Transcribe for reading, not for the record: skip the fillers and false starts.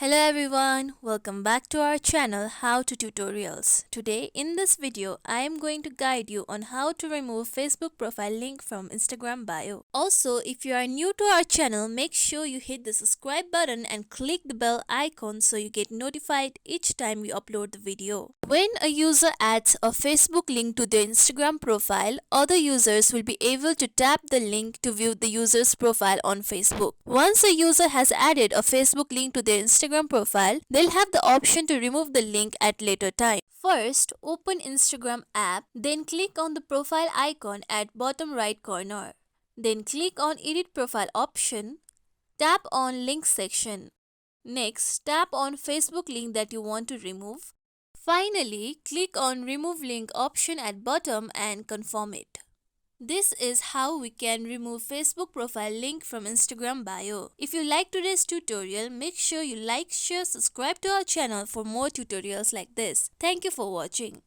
Hello everyone, welcome back to our channel How to Tutorials. Today in this video, I am going to guide you on how to remove Facebook profile link from Instagram bio. Also, if you are new to our channel, make sure you hit the subscribe button and click the bell icon so you get notified each time we upload the video. When a user adds a Facebook link to their Instagram profile, other users will be able to tap the link to view the user's profile on Facebook. Once a user has added a Facebook link to their Instagram profile, they'll have the option to remove the link at later time. First, open Instagram app, then click on the profile icon at bottom right corner. Then click on Edit Profile option, tap on Link section. Next, tap on Facebook link that you want to remove. Finally, click on Remove Link option at bottom and confirm it. This is how we can remove Facebook profile link from Instagram bio. If you like today's tutorial, make sure you like, share, subscribe to our channel for more tutorials like this. Thank you for watching.